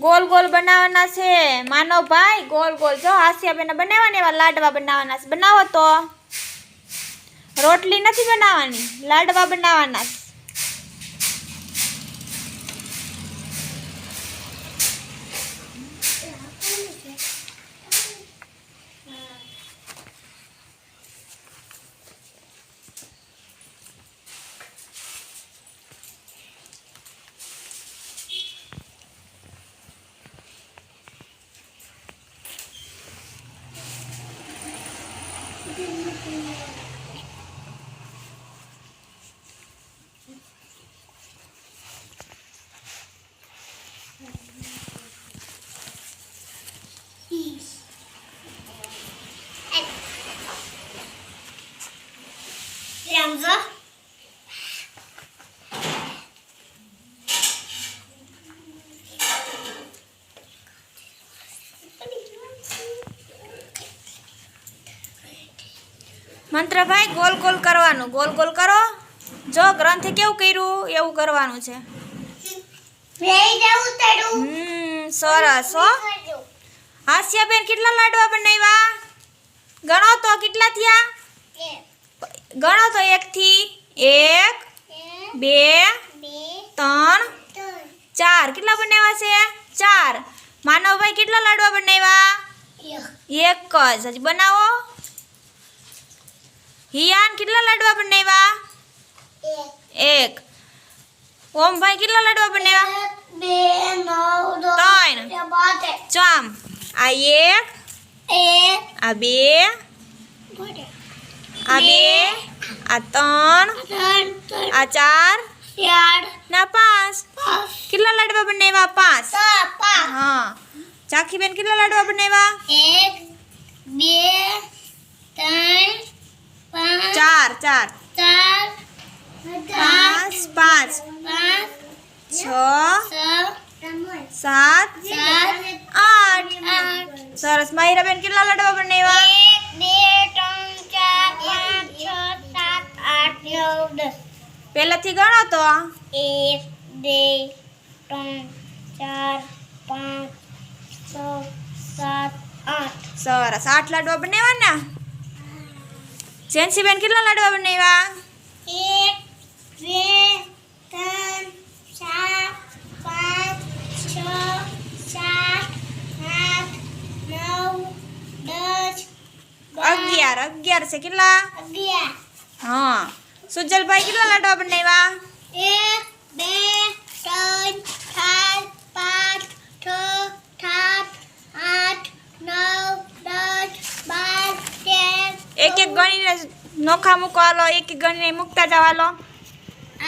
गोल गोल बनावाना छे मानव भाई गोल गोल जो हास्या बेन बनावाना एवा लाडवा बनावाना छे बनावो तो रोटली नहीं बनावानी लाडवा बनावाना छे। मंत्र भाई गोल गोल करवानुं गोल गोल करो जो ग्रंथि केवुं कर्युं एवुं करवानुं छे। सरस हो हास्याबेन કેટલા લાડવા બનાવ્યા ગણો તો કેટલા થયા ગણો તો 1 થી 1 2 3 4 કેટલા બનાવ્યા છે 4 માનવભાઈ કેટલા લાડવા બનાવ્યા એક જ હજી બનાવો हियान कितना लाडवा बनावा एक ओम भाई कितना लाडवा बनावा तीन चाम आ एक आ बे आ तीन आ चार ना 5 कितना लाडवा बनावा 5 हाँ चाखी बेन कितना लाडवा बनावा 1 2 3 4 4 5 5 6 7 8 सरस माहिरा बेन कितना लाडवा बनावा 1 2 3 4 5 6 7 8 9 10 पहला थी गणो तो 1 2 3 4 5 6 7 8 सरस 8 लाडवा बनावा ना जेंसी बेन कितना लाडवा बनावा 1 2 3 4 5 6 7 8 9 10 11 से कितना 11 हाँ सुजल भाई कितना लाडवा बनावा 1 2 3 4 5 6 7 8 9 10 12 13 एक एक गणी ने नोखा मूको हालो एक एक गणी ने मुकता जाओ हालो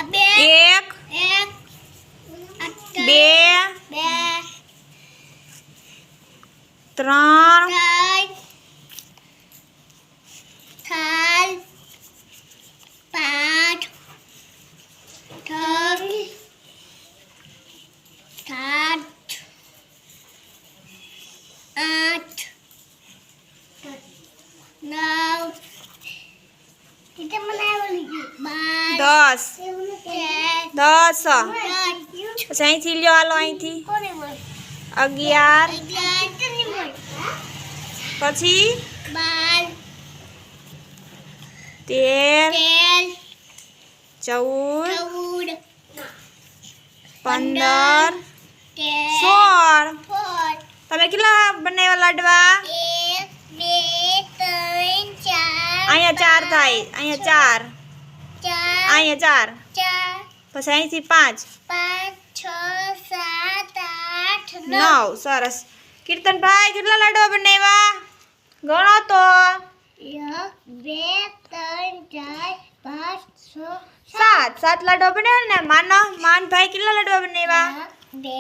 1 2 3 4 5 6 7 8 9 10 10 सही थी लियो हालो अहीं थी 11 પછી 12 13 14 15 16 તમે કેટલા બનાવ્યા લાડવા 1 2 3 4 અહીંયા 4 થાય અહીંયા 4 અહીંયા 4 પછી અહીંથી 5 6 7 8 9 સરસ કીર્તન ભાઈ કેટલા લાડવા બનાવ્યા ગણો તો 1 2 3 4 5 6 7 લાડવા બનાવ્યા ને માન ભાઈ કેટલા લાડવા બનાવ્યા 2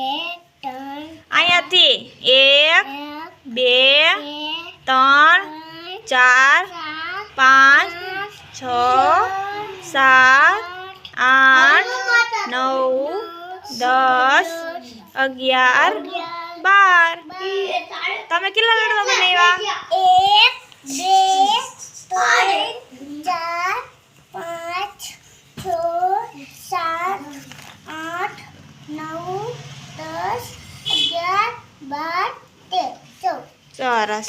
3 અહીંયાથી 1 2 3 4 5 6 7 8 9 10 11 12 તમે કેટલા લાડવા બનાવ્યા 1 2 3 4 5 6 7 8 9 10 11 સરસ.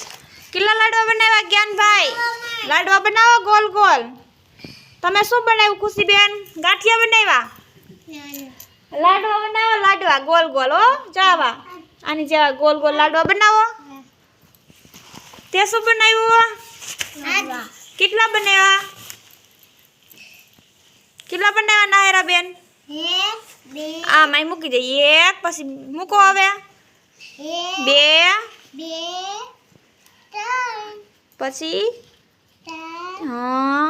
કેટલા લાડવા બનાવ્યા જ્ઞાનભાઈ? લાડવા બનાવો ગોલ ગોલ. તમે શું બનાવ્યું ખુશીબેન? ગાંઠિયા બનાવ્યા? લાડવા બનાવો, લાડવા ગોલ ગોલ. હો જાવા આની જેવા ગોલ ગોલ લાડવા બનાવો. તે શું બનાવ્યું? કેટલા બનાવ્યા? કેટલા બનાવ્યા નાયરા બેન? આ માઈ મૂકી દે. એક પછી મૂકો હવે. બે પછી હા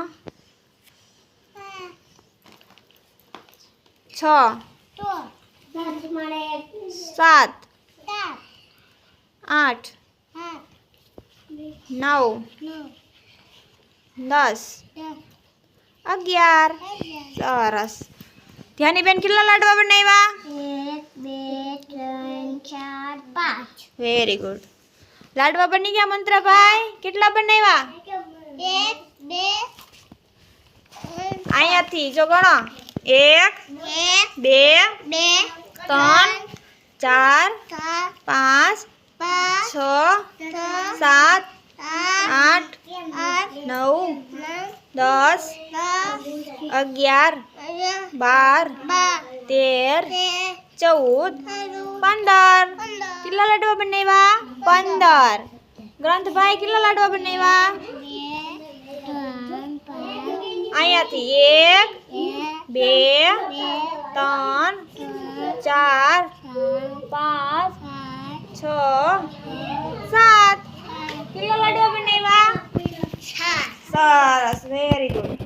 6 7 8 9 10 11. સરસ. ધ્યાનીબેન કેટલા લાડવા બનાવ્યા? 1 2 3 4 5. Very good. લાડવા બની ગયા મંત્રભાઈ? કેટલા બનાવ્યા? 1 2 અહીંયાથી જો ગણો. 1 2 3 4 5 6 7 8 9 10 11 12 13 14 15. કેટલા લાડવા બનાવ્યા? 15. ગ્રંથભાઈ કેટલા લાડવા બનાવ્યા? અહીંયાથી 1 2 3 4 5 6 7. કેટલા લાડવા બનાવ્યા? સરસ. Very good.